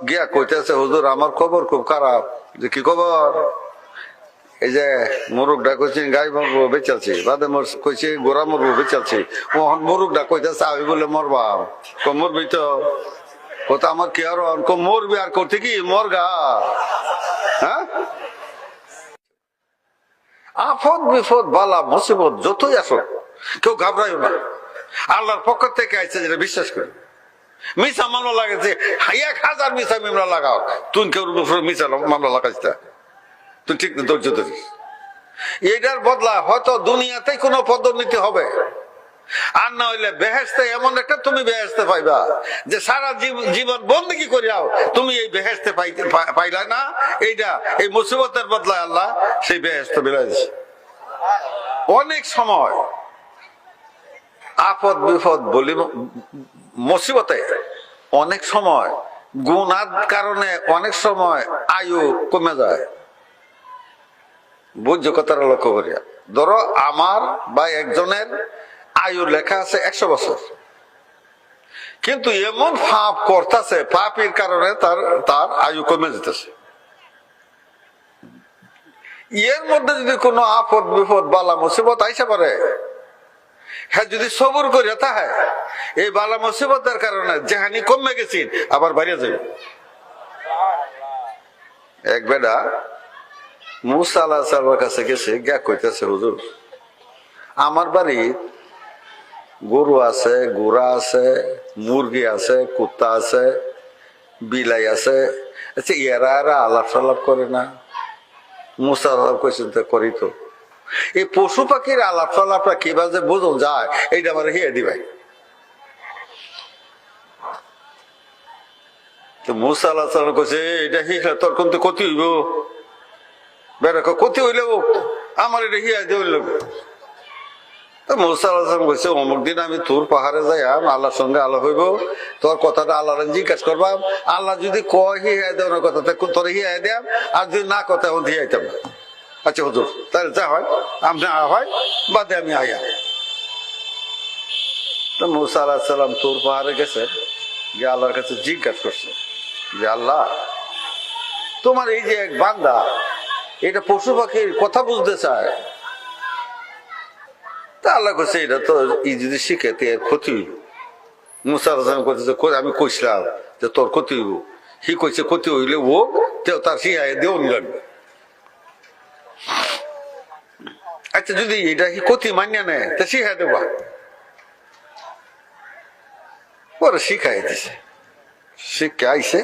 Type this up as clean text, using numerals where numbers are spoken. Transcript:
গিয়া কইতেছে হুজুর আমার খবর খুব খারাপ। যে কি খবর? এই যে মুরুগটা কইছি গাই মরবো বেচালছি, বাদে কইছি গোড়া মরবো বেচালছি, ও মুরুগটা কইতেছে আমি বলে মরবাম। মরবি তো? কথা আমার কি আর মরবি আর করতে কি মরগা? হ্যাঁ, আফত বিপদ বালা মুসিবত যতই আসো কেউ ঘাবড়াইও না, আল্লাহর পক্ষ থেকে আইছে যেটা বিশ্বাস করে। মিশা মামলা লাগাইছে 1000 মিশা মামলা লাগাও, তুই কেউ মিশা মামলা লাগাইছ না, তুই ঠিক ধৈর্য ধরিস। এটার বদলা হয়তো দুনিয়াতে কোনো পদোন্নতি হবে, আর না হইলে বেহেশতে এমন একটা তুমি বেহেশতে পাইবা যে সারা জীবন বন্দেগী করিয়াও তুমি এই বেহেশতে পাইলা না। এইটা এই মুসিবতের বদলায় আল্লাহ সেই বেহেশতে বিলায় দিছে। অনেক সময় আপদ বিপদ বলি মুসিবতে, অনেক সময় গুনার কারণে অনেক সময় আয়ু কমে যায়। বুঝছো কথাটা লক্ষ্য করিয়া? ধরো আমার বা একজনের আয়ু লেখা আছে 100 বছর, কিন্তু এমন পাপ করতেছে, পাপের কারণে তার আয়ু কমে যেতেছে। এর মধ্যে যদি কোনো আপদ বিপদ বালা মুসিবত আইসা পারে, হ্যাঁ যদি সবর করিয়া থাকে এই বালা মুসিবতের কারণে যেহানি কমে গেছি আবার বাড়িয়ে যাবে। এক বেটা মুসা আলাইহিস সালামের কাছে গেছে, গিয়া কইতেছে হুজুর আমার বাড়ি গরু আছে, ঘোড়া আছে, মুরগি আছে, কুত্তা আছে, বিলাই আছে, আচ্ছা এরা আলাপ সালাপ করে না? মুসা কইছেন তো করি তো। এই পশু পাখির আলাপ সালাপটা কিভাবে বোঝন যায় এইটা আমার হিয়ে দিবাই। তো মুসা আলাইহিস সালাম কইছে এটা হিয়া তোর কিন্তু ক্ষতি হইব। বেটা ক্ষতি হইলে আমার এটা হিয়া দিয়ে লাগবে। মুসা আলাইহিস সালাম কইছে অমুক দিন আমি তোর পাহাড়ে যাই, আল্লাহর সঙ্গে আলাপ হইব, তোর কথাটা আল্লাহর জিজ্ঞাসা করবাম, আল্লাহ যদি কয় হিয়া দেওয়ার কথা তোর হিয়া দেয়াম, আর যদি না কথা এখন হিয়াইতাম না। আচ্ছা হুজুর তাহলে যা হয় আপনি হয় বাদে আমি আয়া। তো মুসা আলাইহিস সালাম তোর পাহাড়ে গেছে, গিয়ে আল্লাহর কাছে জিজ্ঞাসা করছে যে আল্লাহ তোমার এই যে এক বান্দা এটা পশু পাখির কথা বুঝতে চায়, তা আল্লাহ কইছে এটা তো ই যদি শিখে তে ক্ষতি হইব। মুসা আলাইহিস সালাম কইছে আমি কইছিলাম যে তোর ক্ষতি হইব, হি কইছে ক্ষতি হইলে ও তার শিখায় দেও লাগবে। আচ্ছা যদি এটা ক্ষতি মানিয়া নেয় তা শিখাই দেবা। পরে শিখাই দিছে, শিখে আইসে